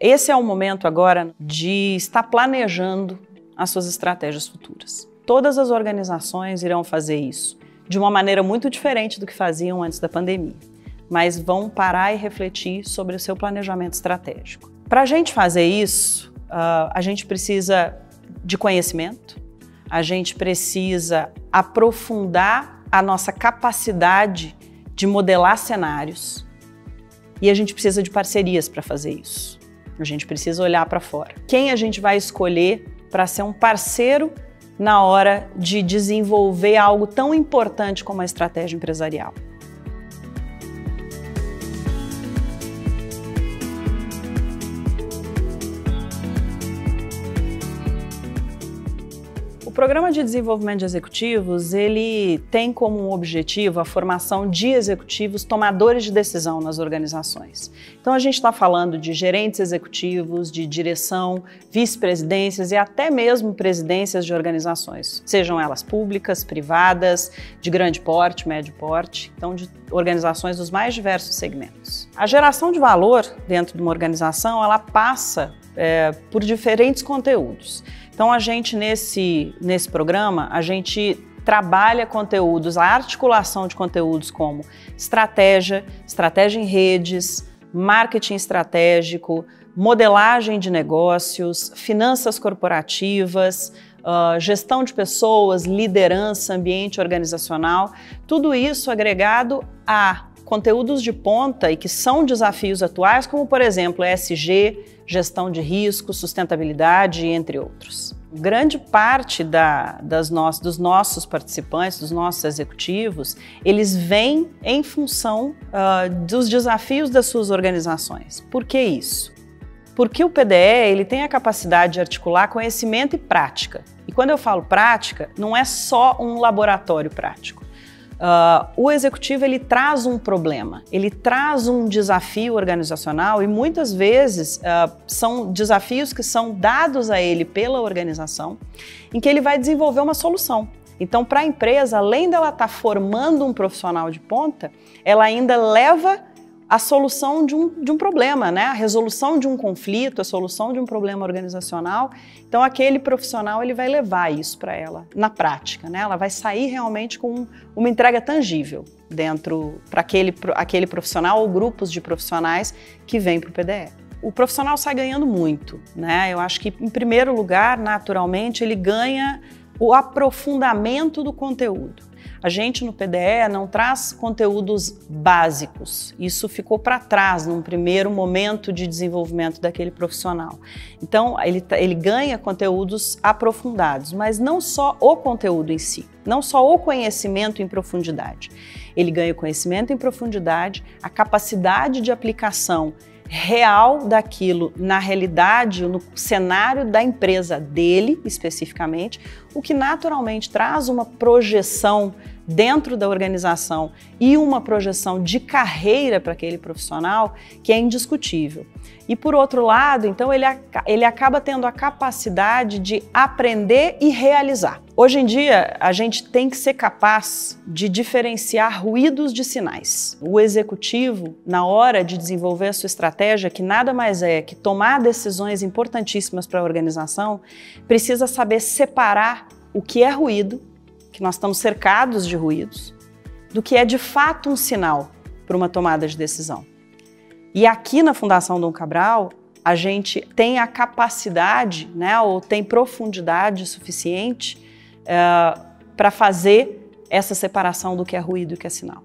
Esse é o momento agora de estar planejando as suas estratégias futuras. Todas as organizações irão fazer isso de uma maneira muito diferente do que faziam antes da pandemia, mas vão parar e refletir sobre o seu planejamento estratégico. Para a gente fazer isso, a gente precisa de conhecimento, a gente precisa aprofundar a nossa capacidade de modelar cenários e a gente precisa de parcerias para fazer isso. A gente precisa olhar para fora. Quem a gente vai escolher para ser um parceiro na hora de desenvolver algo tão importante como a estratégia empresarial? O Programa de Desenvolvimento de Executivos, ele tem como objetivo a formação de executivos tomadores de decisão nas organizações. Então a gente está falando de gerentes executivos, de direção, vice-presidências e até mesmo presidências de organizações, sejam elas públicas, privadas, de grande porte, médio porte, então de organizações dos mais diversos segmentos. A geração de valor dentro de uma organização, ela passa por diferentes conteúdos. Então a gente nesse programa, a gente trabalha conteúdos, a articulação de conteúdos como estratégia em redes, marketing estratégico, modelagem de negócios, finanças corporativas, gestão de pessoas, liderança, ambiente organizacional, tudo isso agregado a conteúdos de ponta e que são desafios atuais, como por exemplo ESG, gestão de risco, sustentabilidade, entre outros. Grande parte dos nossos participantes, dos nossos executivos, eles vêm em função dos desafios das suas organizações. Por que isso? Porque o PDE ele tem a capacidade de articular conhecimento e prática. E quando eu falo prática, não é só um laboratório prático. O executivo ele traz um problema, ele traz um desafio organizacional e muitas vezes são desafios que são dados a ele pela organização, em que ele vai desenvolver uma solução. Então, para a empresa, além dela estar formando um profissional de ponta, ela ainda leva a solução de um problema, né? A resolução de um conflito, a solução de um problema organizacional. Então, aquele profissional ele vai levar isso para ela na prática, né? Ela vai sair realmente com uma entrega tangível dentro para aquele profissional ou grupos de profissionais que vêm para o PDE. O profissional sai ganhando muito, né? Eu acho que, em primeiro lugar, naturalmente, ele ganha o aprofundamento do conteúdo. A gente no PDE não traz conteúdos básicos, isso ficou para trás num primeiro momento de desenvolvimento daquele profissional. Então ele ganha conteúdos aprofundados, mas não só o conteúdo em si, não só o conhecimento em profundidade. Ele ganha o conhecimento em profundidade, a capacidade de aplicação real daquilo na realidade, no cenário da empresa dele especificamente, o que naturalmente traz uma projeção dentro da organização e uma projeção de carreira para aquele profissional que é indiscutível. E por outro lado, então ele acaba tendo a capacidade de aprender e realizar. Hoje em dia, a gente tem que ser capaz de diferenciar ruídos de sinais. O executivo, na hora de desenvolver a sua estratégia, que nada mais é que tomar decisões importantíssimas para a organização, precisa saber separar o que é ruído, que nós estamos cercados de ruídos, do que é de fato um sinal para uma tomada de decisão. E aqui na Fundação Dom Cabral, a gente tem a capacidade, né, ou tem profundidade suficiente para fazer essa separação do que é ruído e o que é sinal.